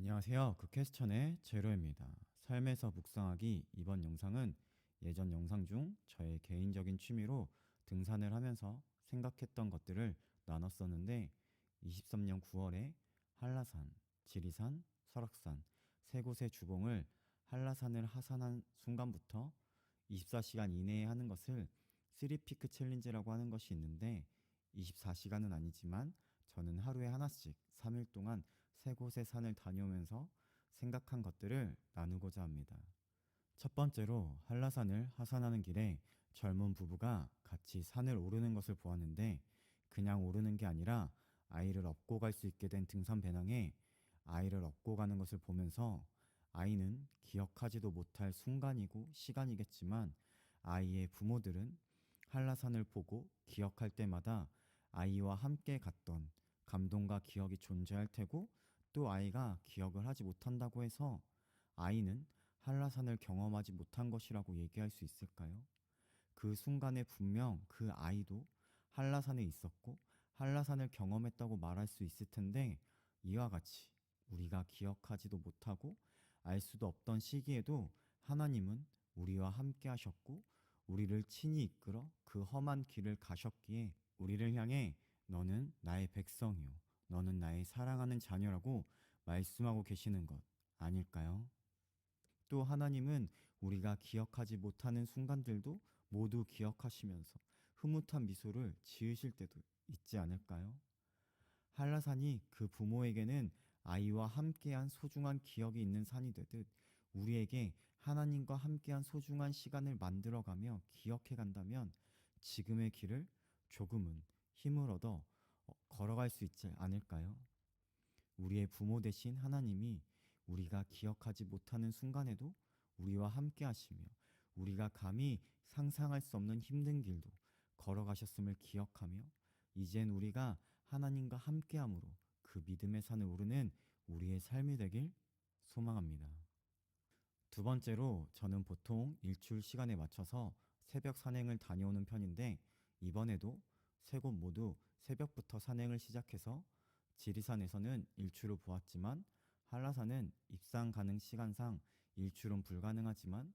안녕하세요. 퀘스천의 제로입니다. 삶에서 묵상하기 이번 영상은 예전 영상 중 저의 개인적인 취미로 등산을 하면서 생각했던 것들을 나눴었는데 23년 9월에 한라산, 지리산, 설악산 세 곳의 주봉을 한라산을 하산한 순간부터 24시간 이내에 하는 것을 3피크 챌린지라고 하는 것이 있는데 24시간은 아니지만 저는 하루에 하나씩 3일 동안 세 곳의 산을 다녀오면서 생각한 것들을 나누고자 합니다. 첫 번째로 한라산을 하산하는 길에 젊은 부부가 같이 산을 오르는 것을 보았는데 그냥 오르는 게 아니라 아이를 업고 갈 수 있게 된 등산 배낭에 아이를 업고 가는 것을 보면서 아이는 기억하지도 못할 순간이고 시간이겠지만 아이의 부모들은 한라산을 보고 기억할 때마다 아이와 함께 갔던 감동과 기억이 존재할 테고 또 아이가 기억을 하지 못한다고 해서 아이는 한라산을 경험하지 못한 것이라고 얘기할 수 있을까요? 그 순간에 분명 그 아이도 한라산에 있었고 한라산을 경험했다고 말할 수 있을 텐데 이와 같이 우리가 기억하지도 못하고 알 수도 없던 시기에도 하나님은 우리와 함께 하셨고 우리를 친히 이끌어 그 험한 길을 가셨기에 우리를 향해 너는 나의 백성이요 너는 나의 사랑하는 자녀라고 말씀하고 계시는 것 아닐까요? 또 하나님은 우리가 기억하지 못하는 순간들도 모두 기억하시면서 흐뭇한 미소를 지으실 때도 있지 않을까요? 한라산이 그 부모에게는 아이와 함께한 소중한 기억이 있는 산이 되듯 우리에게 하나님과 함께한 소중한 시간을 만들어가며 기억해 간다면 지금의 길을 조금은 힘을 얻어 걸어갈 수 있지 않을까요? 우리의 부모 되신 하나님이 우리가 기억하지 못하는 순간에도 우리와 함께 하시며 우리가 감히 상상할 수 없는 힘든 길도 걸어가셨음을 기억하며 이젠 우리가 하나님과 함께함으로 그 믿음의 산을 오르는 우리의 삶이 되길 소망합니다. 두 번째로 저는 보통 일출 시간에 맞춰서 새벽 산행을 다녀오는 편인데 이번에도 세 곳 모두 새벽부터 산행을 시작해서 지리산에서는 일출을 보았지만 한라산은 입상 가능 시간상 일출은 불가능하지만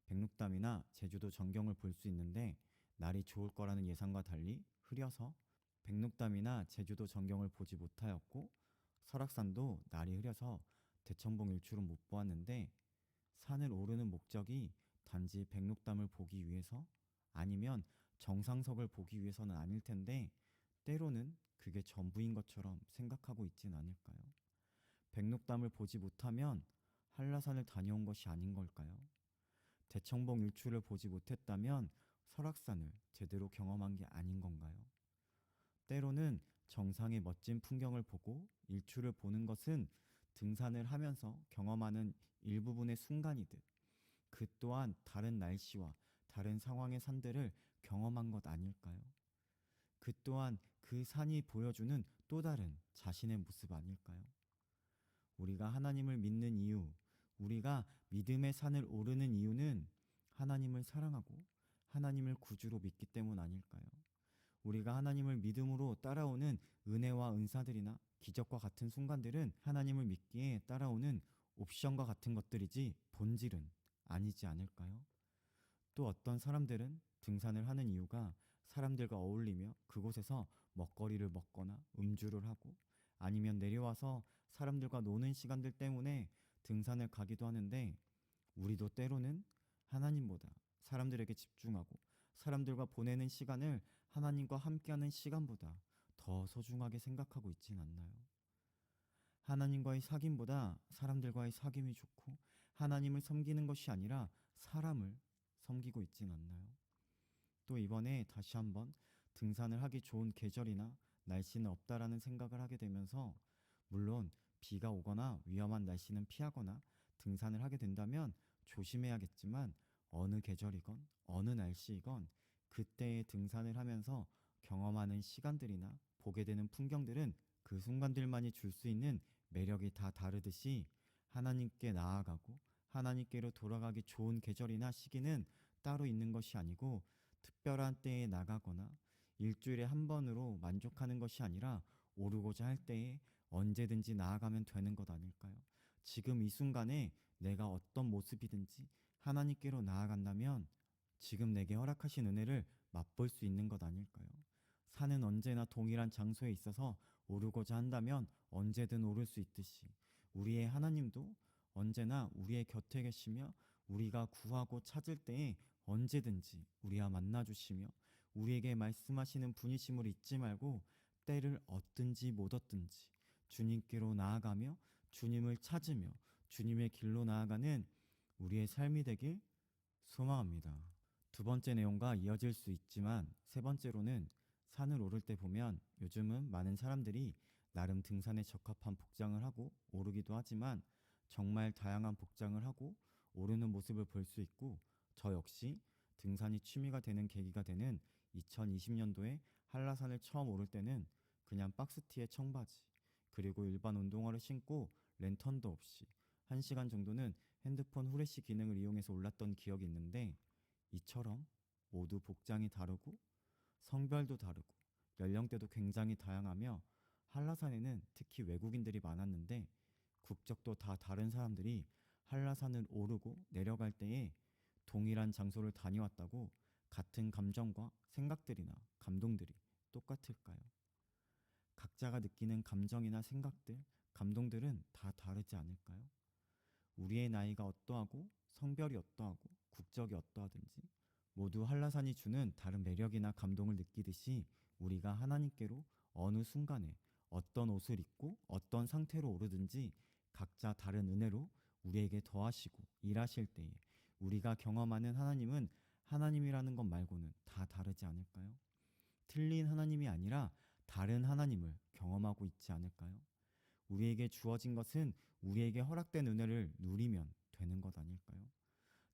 백록담이나 제주도 전경을 볼 수 있는데 날이 좋을 거라는 예상과 달리 흐려서 백록담이나 제주도 전경을 보지 못하였고 설악산도 날이 흐려서 대청봉 일출은 못 보았는데 산을 오르는 목적이 단지 백록담을 보기 위해서 아니면 정상석을 보기 위해서는 아닐 텐데 때로는 그게 전부인 것처럼 생각하고 있진 않을까요? 백록담을 보지 못하면 한라산을 다녀온 것이 아닌 걸까요? 대청봉 일출을 보지 못했다면 설악산을 제대로 경험한 게 아닌 건가요? 때로는 정상의 멋진 풍경을 보고 일출을 보는 것은 등산을 하면서 경험하는 일부분의 순간이듯 그 또한 다른 날씨와 다른 상황의 산들을 경험한 것 아닐까요? 그 또한 그 산이 보여주는 또 다른 자신의 모습 아닐까요? 우리가 하나님을 믿는 이유, 우리가 믿음의 산을 오르는 이유는 하나님을 사랑하고 하나님을 구주로 믿기 때문 아닐까요? 우리가 하나님을 믿음으로 따라오는 은혜와 은사들이나 기적과 같은 순간들은 하나님을 믿기에 따라오는 옵션과 같은 것들이지 본질은 아니지 않을까요? 또 어떤 사람들은 등산을 하는 이유가 사람들과 어울리며 그곳에서 먹거리를 먹거나 음주를 하고 아니면 내려와서 사람들과 노는 시간들 때문에 등산을 가기도 하는데 우리도 때로는 하나님보다 사람들에게 집중하고 사람들과 보내는 시간을 하나님과 함께하는 시간보다 더 소중하게 생각하고 있진 않나요? 하나님과의 사귐보다 사람들과의 사귐이 좋고 하나님을 섬기는 것이 아니라 사람을 섬기고 있진 않나요? 또 이번에 다시 한번 등산을 하기 좋은 계절이나 날씨는 없다라는 생각을 하게 되면서 물론 비가 오거나 위험한 날씨는 피하거나 등산을 하게 된다면 조심해야겠지만 어느 계절이건 어느 날씨이건 그때의 등산을 하면서 경험하는 시간들이나 보게 되는 풍경들은 그 순간들만이 줄 수 있는 매력이 다 다르듯이 하나님께 나아가고 하나님께로 돌아가기 좋은 계절이나 시기는 따로 있는 것이 아니고 특별한 때에 나가거나 일주일에 한 번으로 만족하는 것이 아니라 오르고자 할 때에 언제든지 나아가면 되는 것 아닐까요? 지금 이 순간에 내가 어떤 모습이든지 하나님께로 나아간다면 지금 내게 허락하신 은혜를 맛볼 수 있는 것 아닐까요? 산은 언제나 동일한 장소에 있어서 오르고자 한다면 언제든 오를 수 있듯이 우리의 하나님도 언제나 우리의 곁에 계시며 우리가 구하고 찾을 때에 언제든지 우리와 만나 주시며 우리에게 말씀하시는 분이심을 잊지 말고 때를 얻든지 못 얻든지 주님께로 나아가며 주님을 찾으며 주님의 길로 나아가는 우리의 삶이 되길 소망합니다. 두 번째 내용과 이어질 수 있지만 세 번째로는 산을 오를 때 보면 요즘은 많은 사람들이 나름 등산에 적합한 복장을 하고 오르기도 하지만 정말 다양한 복장을 하고 오르는 모습을 볼 수 있고 저 역시 등산이 취미가 되는 계기가 되는 2020년도에 한라산을 처음 오를 때는 그냥 박스티에 청바지 그리고 일반 운동화를 신고 랜턴도 없이 1시간 정도는 핸드폰 후레쉬 기능을 이용해서 올랐던 기억이 있는데 이처럼 모두 복장이 다르고 성별도 다르고 연령대도 굉장히 다양하며 한라산에는 특히 외국인들이 많았는데 국적도 다 다른 사람들이 한라산을 오르고 내려갈 때에 동일한 장소를 다녀왔다고 같은 감정과 생각들이나 감동들이 똑같을까요? 각자가 느끼는 감정이나 생각들, 감동들은 다 다르지 않을까요? 우리의 나이가 어떠하고 성별이 어떠하고 국적이 어떠하든지 모두 한라산이 주는 다른 매력이나 감동을 느끼듯이 우리가 하나님께로 어느 순간에 어떤 옷을 입고 어떤 상태로 오르든지 각자 다른 은혜로 우리에게 더하시고 일하실 때에 우리가 경험하는 하나님은 하나님이라는 것 말고는 다 다르지 않을까요? 틀린 하나님이 아니라 다른 하나님을 경험하고 있지 않을까요? 우리에게 주어진 것은 우리에게 허락된 은혜를 누리면 되는 것 아닐까요?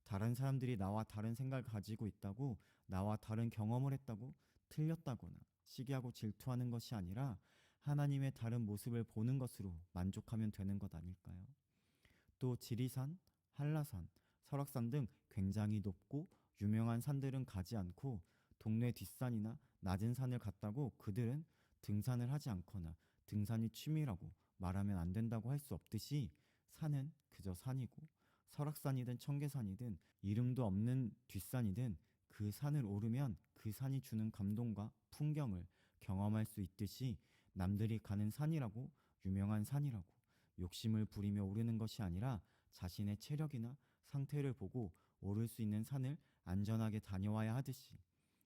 다른 사람들이 나와 다른 생각을 가지고 있다고 나와 다른 경험을 했다고 틀렸다거나 시기하고 질투하는 것이 아니라 하나님의 다른 모습을 보는 것으로 만족하면 되는 것 아닐까요? 또 지리산, 한라산, 설악산 등 굉장히 높고 유명한 산들은 가지 않고 동네 뒷산이나 낮은 산을 갔다고 그들은 등산을 하지 않거나 등산이 취미라고 말하면 안 된다고 할 수 없듯이 산은 그저 산이고 설악산이든 청계산이든 이름도 없는 뒷산이든 그 산을 오르면 그 산이 주는 감동과 풍경을 경험할 수 있듯이 남들이 가는 산이라고 유명한 산이라고 욕심을 부리며 오르는 것이 아니라 자신의 체력이나 상태를 보고 오를 수 있는 산을 안전하게 다녀와야 하듯이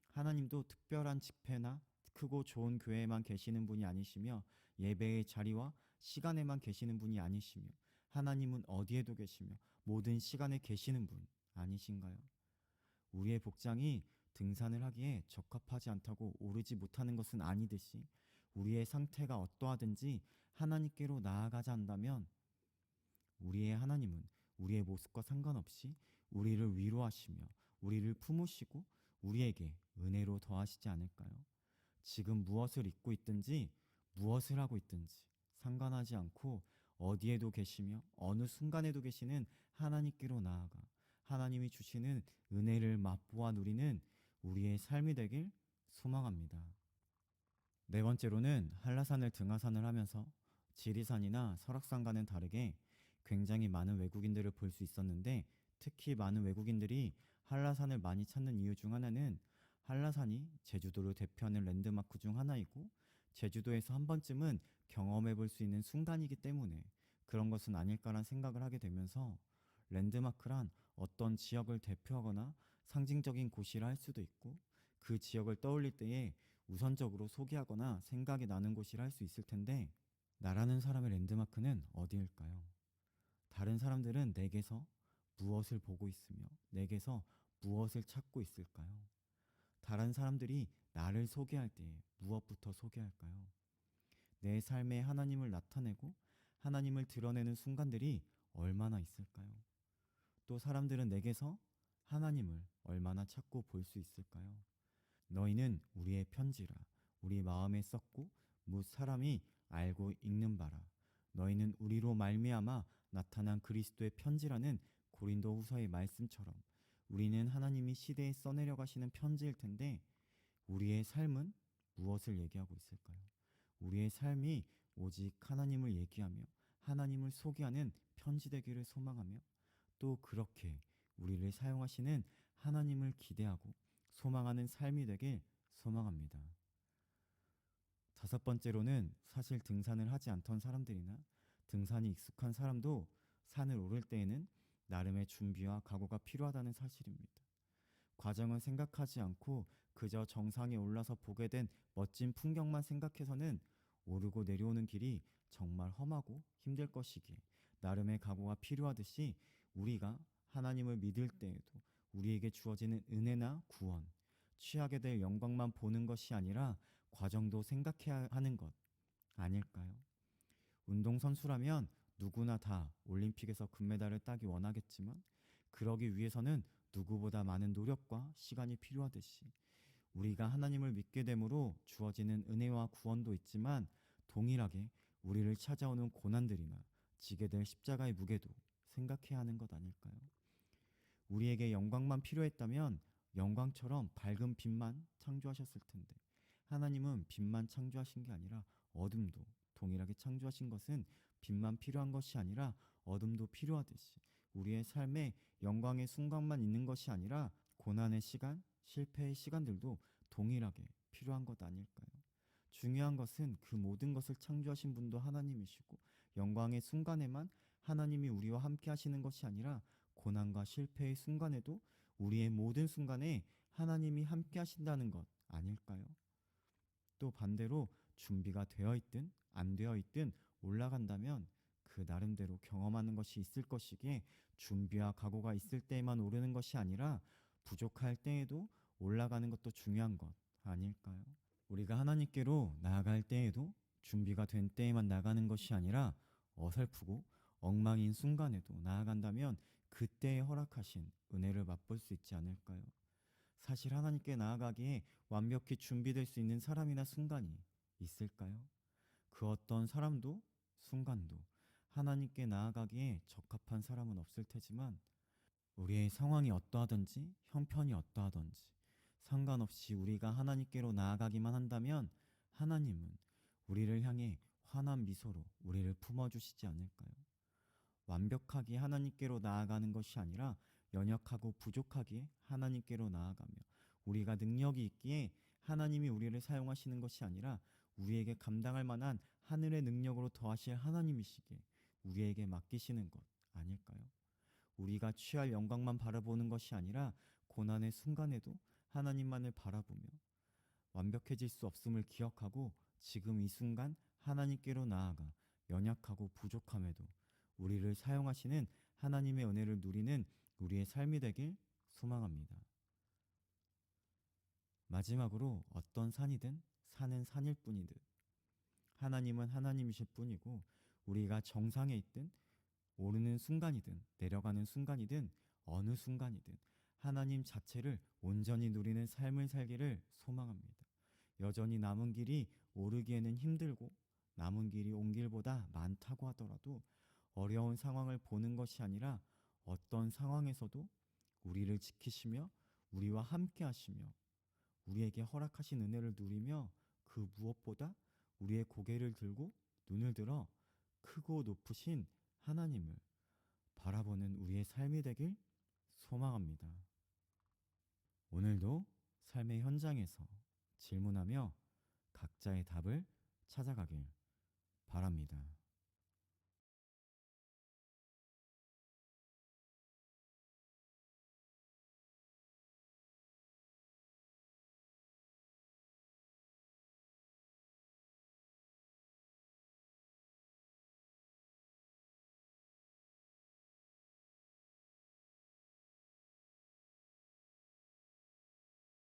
하나님도 특별한 집회나 크고 좋은 교회에만 계시는 분이 아니시며 예배의 자리와 시간에만 계시는 분이 아니시며 하나님은 어디에도 계시며 모든 시간에 계시는 분 아니신가요? 우리의 복장이 등산을 하기에 적합하지 않다고 오르지 못하는 것은 아니듯이 우리의 상태가 어떠하든지 하나님께로 나아가자 한다면 우리의 하나님은 우리의 모습과 상관없이 우리를 위로하시며 우리를 품으시고 우리에게 은혜로 더하시지 않을까요? 지금 무엇을 입고 있든지 무엇을 하고 있든지 상관하지 않고 어디에도 계시며 어느 순간에도 계시는 하나님께로 나아가 하나님이 주시는 은혜를 맛보아 누리는 우리의 삶이 되길 소망합니다. 네 번째로는 한라산을 등하산을 하면서 지리산이나 설악산과는 다르게 굉장히 많은 외국인들을 볼 수 있었는데 특히 많은 외국인들이 한라산을 많이 찾는 이유 중 하나는 한라산이 제주도를 대표하는 랜드마크 중 하나이고 제주도에서 한 번쯤은 경험해 볼 수 있는 순간이기 때문에 그런 것은 아닐까란 생각을 하게 되면서 랜드마크란 어떤 지역을 대표하거나 상징적인 곳이라 할 수도 있고 그 지역을 떠올릴 때에 우선적으로 소개하거나 생각이 나는 곳이라 할 수 있을 텐데 나라는 사람의 랜드마크는 어디일까요? 다른 사람들은 내게서 무엇을 보고 있으며 내게서 무엇을 찾고 있을까요? 다른 사람들이 나를 소개할 때 무엇부터 소개할까요? 내 삶에 하나님을 나타내고 하나님을 드러내는 순간들이 얼마나 있을까요? 또 사람들은 내게서 하나님을 얼마나 찾고 볼 수 있을까요? 너희는 우리의 편지라 우리 마음에 썼고 무 사람이 알고 읽는 바라 너희는 우리로 말미암아 나타난 그리스도의 편지라는 고린도 후서의 말씀처럼 우리는 하나님이 시대에 써내려 가시는 편지일 텐데 우리의 삶은 무엇을 얘기하고 있을까요? 우리의 삶이 오직 하나님을 얘기하며 하나님을 소개하는 편지 되기를 소망하며 또 그렇게 우리를 사용하시는 하나님을 기대하고 소망하는 삶이 되길 소망합니다. 다섯 번째로는 사실 등산을 하지 않던 사람들이나 등산이 익숙한 사람도 산을 오를 때에는 나름의 준비와 각오가 필요하다는 사실입니다. 과정을 생각하지 않고 그저 정상에 올라서 보게 된 멋진 풍경만 생각해서는 오르고 내려오는 길이 정말 험하고 힘들 것이기에 나름의 각오가 필요하듯이 우리가 하나님을 믿을 때에도 우리에게 주어지는 은혜나 구원, 취하게 될 영광만 보는 것이 아니라 과정도 생각해야 하는 것 아닐까요? 운동선수라면 누구나 다 올림픽에서 금메달을 따기 원하겠지만 그러기 위해서는 누구보다 많은 노력과 시간이 필요하듯이 우리가 하나님을 믿게 됨으로 주어지는 은혜와 구원도 있지만 동일하게 우리를 찾아오는 고난들이나 지게 될 십자가의 무게도 생각해야 하는 것 아닐까요? 우리에게 영광만 필요했다면 영광처럼 밝은 빛만 창조하셨을 텐데 하나님은 빛만 창조하신 게 아니라 어둠도 동일하게 창조하신 것은 빛만 필요한 것이 아니라 어둠도 필요하듯이 우리의 삶에 영광의 순간만 있는 것이 아니라 고난의 시간, 실패의 시간들도 동일하게 필요한 것 아닐까요? 중요한 것은 그 모든 것을 창조하신 분도 하나님이시고 영광의 순간에만 하나님이 우리와 함께 하시는 것이 아니라 고난과 실패의 순간에도 우리의 모든 순간에 하나님이 함께 하신다는 것 아닐까요? 또 반대로 준비가 되어 있든 안 되어 있든 올라간다면 그 나름대로 경험하는 것이 있을 것이기에 준비와 각오가 있을 때에만 오르는 것이 아니라 부족할 때에도 올라가는 것도 중요한 것 아닐까요? 우리가 하나님께로 나아갈 때에도 준비가 된 때에만 나가는 것이 아니라 어설프고 엉망인 순간에도 나아간다면 그때에 허락하신 은혜를 맛볼 수 있지 않을까요? 사실 하나님께 나아가기에 완벽히 준비될 수 있는 사람이나 순간이 있을까요? 그 어떤 사람도 순간도 하나님께 나아가기에 적합한 사람은 없을 테지만 우리의 상황이 어떠하든지 형편이 어떠하든지 상관없이 우리가 하나님께로 나아가기만 한다면 하나님은 우리를 향해 환한 미소로 우리를 품어주시지 않을까요? 완벽하게 하나님께로 나아가는 것이 아니라 연약하고 부족하기에 하나님께로 나아가며 우리가 능력이 있기에 하나님이 우리를 사용하시는 것이 아니라 우리에게 감당할 만한 하늘의 능력으로 더하실 하나님이시기에 우리에게 맡기시는 것 아닐까요? 우리가 취할 영광만 바라보는 것이 아니라 고난의 순간에도 하나님만을 바라보며 완벽해질 수 없음을 기억하고 지금 이 순간 하나님께로 나아가 연약하고 부족함에도 우리를 사용하시는 하나님의 은혜를 누리는 우리의 삶이 되길 소망합니다. 마지막으로 어떤 산이든 산은 산일 뿐이듯 하나님은 하나님이실 뿐이고 우리가 정상에 있든 오르는 순간이든 내려가는 순간이든 어느 순간이든 하나님 자체를 온전히 누리는 삶을 살기를 소망합니다. 여전히 남은 길이 오르기에는 힘들고 남은 길이 온 길보다 많다고 하더라도 어려운 상황을 보는 것이 아니라 어떤 상황에서도 우리를 지키시며 우리와 함께 하시며 우리에게 허락하신 은혜를 누리며 그 무엇보다 우리의 고개를 들고 눈을 들어 크고 높으신 하나님을 바라보는 우리의 삶이 되길 소망합니다. 오늘도 삶의 현장에서 질문하며 각자의 답을 찾아가길 바랍니다.